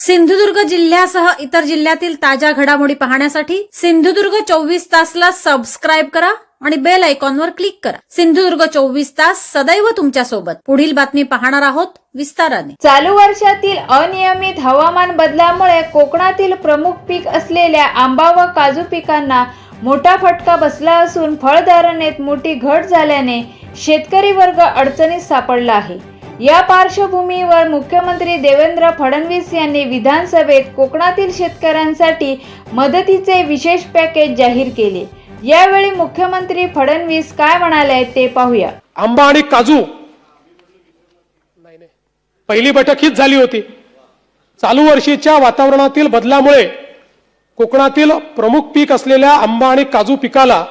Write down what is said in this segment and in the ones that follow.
सिंधुदुर्ग जिल्ह्यासह इतर जिल्ह्यातील ताज्या घडामोडी पाहण्यासाठी सिंधुदुर्ग 24 तासला सबस्क्राईब करा आणि बेल आयकॉनवर क्लिक करा। सिंधुदुर्ग 24 तास सदैव तुमच्या सोबत। पुढील बातमी पाहणार आहोत विस्ताराने। चालू वर्षातील अनियमित हवामान बदलामुळे कोकणातील प्रमुख पीक असलेल्या आंबा व काजू पिकांना मोठा फटका बसला असून फळधारणेत मोठी घट झाल्याने शेतकरी वर्ग अडचणीत सापडला आहे। या पार्श्वभूमीवर मुख्यमंत्री देवेंद्र फडणवीस यांनी विधानसभेत कोकणातील शेतकऱ्यांसाठी मदतीचे विशेष पॅकेज जाहीर केले। यावेळी मुख्यमंत्री फडणवीस काय म्हणाले ते पाहूया। आंबा आणि काजू पहिली बैठक हीच झाली होती। चालू वर्षीच्या वातावरणातील बदलामुळे कोकणातील प्रमुख पीक असलेल्या आंबा आणि काजू पिकाला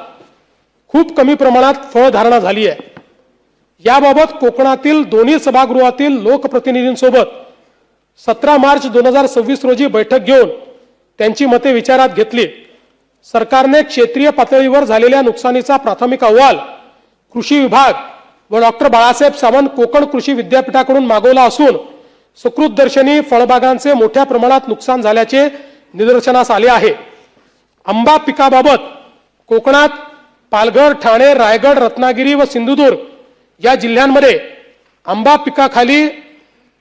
खूप कमी प्रमाणात फळधारणा झाली आहे। याबाबत कोकणातील दोन्ही सभागृहातील लोकप्रतिनिधींसोबत 17 मार्च 2026 रोजी बैठक घेऊन त्यांची मते विचारात घेतली। सरकारने क्षेत्रीय पातळीवर झालेल्या नुकसानीचा प्राथमिक अहवाल कृषी विभाग व डॉक्टर बाळासाहेब सावंत कोकण कृषी विद्यापीठाकडून मागवला असून सुकृतदर्शनी फळबागांचे मोठ्या प्रमाणात नुकसान झाल्याचे निदर्शनास आले आहे। आंबा पिकाबाबत कोकणात पालघर, ठाणे, रायगड, रत्नागिरी व सिंधुदुर्ग या जिल्ह्यांमध्ये आंबा पिकाखाली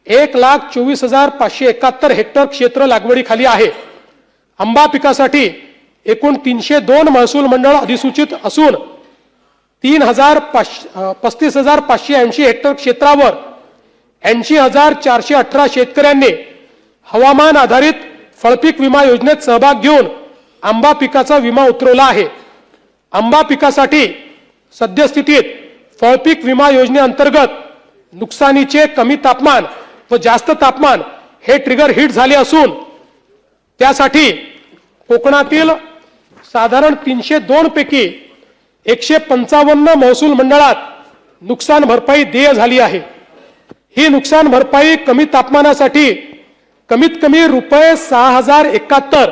1,24,571 हेक्टर क्षेत्र लागवडीखाली आहे। आंबा पिकासाठी एकूण 302 महसूल मंडळ अधिसूचित असून 35,580 हेक्टर क्षेत्रावर 80,418 शेतकऱ्यांनी हवामान आधारित फळपीक विमा योजनेत सहभाग घेऊन आंबा पिकाचा विमा उतरवला आहे। आंबा पिकासाठी सद्यस्थितीत फळपीक विमा योजनेअंतर्गत नुकसानीचे कमी तापमान व जास्त तापमान हे ट्रिगर हिट झाले असून त्यासाठी कोकणातील साधारण 302 पैकी 155 महसूल मंडळात नुकसान भरपाई देय झाली आहे। ही नुकसान भरपाई कमी तापमानासाठी कमीत कमी रुपये 6,071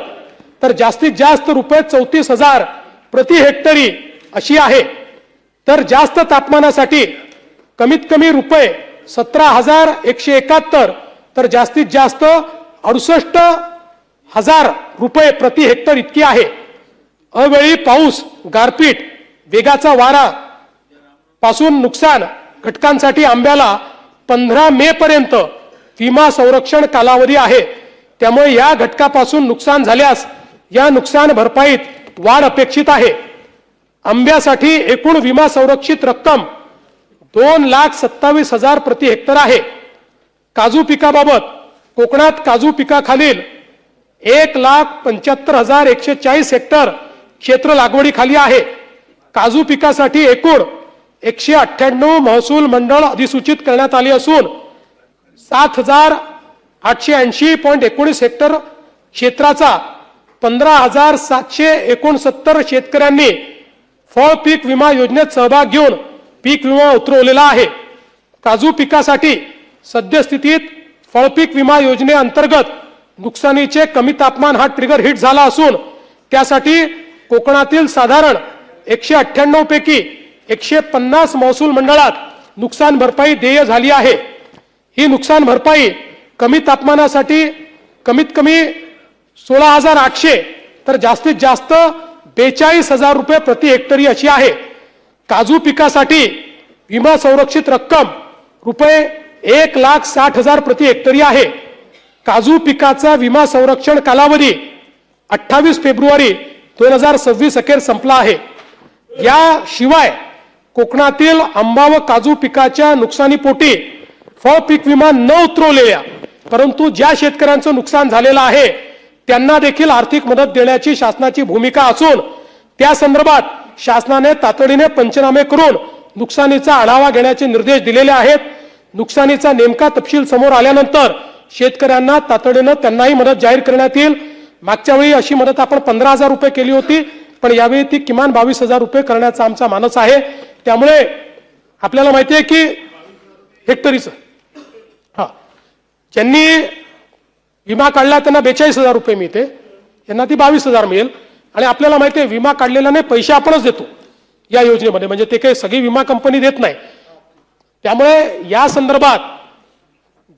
तर जास्तीत जास्त रुपये 34,000 प्रति हेक्टरी अशी आहे। तर जास्त तापमानासाठी कमीत कमी रुपये 17,171 तर जास्तीत जास्त 68,000 रुपये प्रति हेक्टर इतकी आहे। अवेळी पाऊस, गारपीट, वेगाचा वारा पासून नुकसान घटकांसाठी आंब्याला 15 मे पर्यंत विमा संरक्षण कालावधी आहे। त्यामुळे या घटकापासून नुकसान झाल्यास या नुकसान भरपाईत वाढ अपेक्षित आहे। आंब्यासाठी एकूण विमा संरक्षित रक्कम 2,27,000 प्रति हेक्टर आहे। काजू पिकाबाबत कोकणात काजू पिकाखालील 1,75,140 हेक्टर क्षेत्र लागवडीखाली आहे। काजू पिकासाठी एकूण 198 महसूल मंडळ अधिसूचित करण्यात आली असून 7,880.19 हेक्टर क्षेत्राचा 15,769 शेतकऱ्यांनी फळ पीक विमा योजनेत सहभाग घेऊन पीक विमा उतरवलेला आहे। काजू पिकासाठी सद्यस्थितीत फळपीक विमा योजनेअंतर्गत नुकसानीचे कमी तापमान हा ट्रिगर हिट झाला असून त्यासाठी कोकणातील साधारण 198 पैकी 150 महसूल मंडळात नुकसान भरपाई देय झाली आहे। ही नुकसान भरपाई कमी तापमानासाठी कमीत कमी 16,800 तर जास्तीत जास्त 42,000 रुपये प्रति हेक्टरी अशी आहे। काजू पिकासाठी विमा संरक्षित रक्कम रुपये 1,60,000 प्रति हेक्टरी आहे। काजू पिकाचा विमा संरक्षण कालावधी 28 फेब्रुवारी 2026 अखेर संपला आहे। याशिवाय कोकणातील आंबा व काजू पिकाच्या नुकसानीपोटी फळ पीक विमा न उतरवलेल्या परंतु ज्या शेतकऱ्यांचं नुकसान झालेलं आहे त्यांना देखील आर्थिक मदत देण्याची शासनाची भूमिका असून त्या संदर्भात शासनाने तातडीने पंचनामे करून नुकसानीचा आढावा घेण्याचे निर्देश दिलेले आहेत। नुकसानीचा नेमका तपशील समोर आल्यानंतर शेतकऱ्यांना तातडीने त्यांनाही मदत जाहीर करण्यात येईल। मागच्या वेळी अशी मदत आपण 15,000 रुपये केली होती, पण यावेळी ती किमान 22,000 रुपये करण्याचा आमचा मानस आहे। त्यामुळे आपल्याला माहिती आहे की हेक्टरीचं ज्यांनी विमा काढला त्यांना 42,000 रुपये मिळते, यांना ती 22,000 मिळेल। आणि आपल्याला माहिती आहे विमा काढलेला नाही, पैसे आपणच देतो या योजनेमध्ये, म्हणजे ते काही सगळी विमा कंपनी देत नाही। त्यामुळे या संदर्भात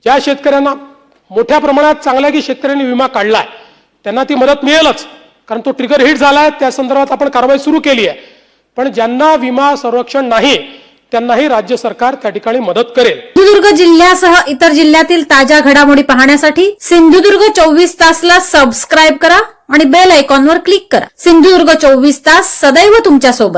ज्या शेतकऱ्यांना मोठ्या प्रमाणात चांगला की शेतकऱ्यांनी विमा काढलाय त्यांना ती मदत मिळेलच, कारण तो ट्रिगर हिट झालाय, त्या संदर्भात आपण कारवाई सुरू केली आहे. पण ज्यांना विमा संरक्षण नाही त्यांनाही राज्य सरकार त्या ठिकाणी मदत करेल. सिंधुदुर्ग जिल्ह्यासह इतर जिल्ह्यातील ताज्या घडामोडी पाहण्यासाठी सिंधुदुर्ग 24 तासला सबस्क्राईब करा आणि बेल आयकॉनवर क्लिक करा. सिंधुदुर्ग 24 तास सदैव तुमच्या सोबत.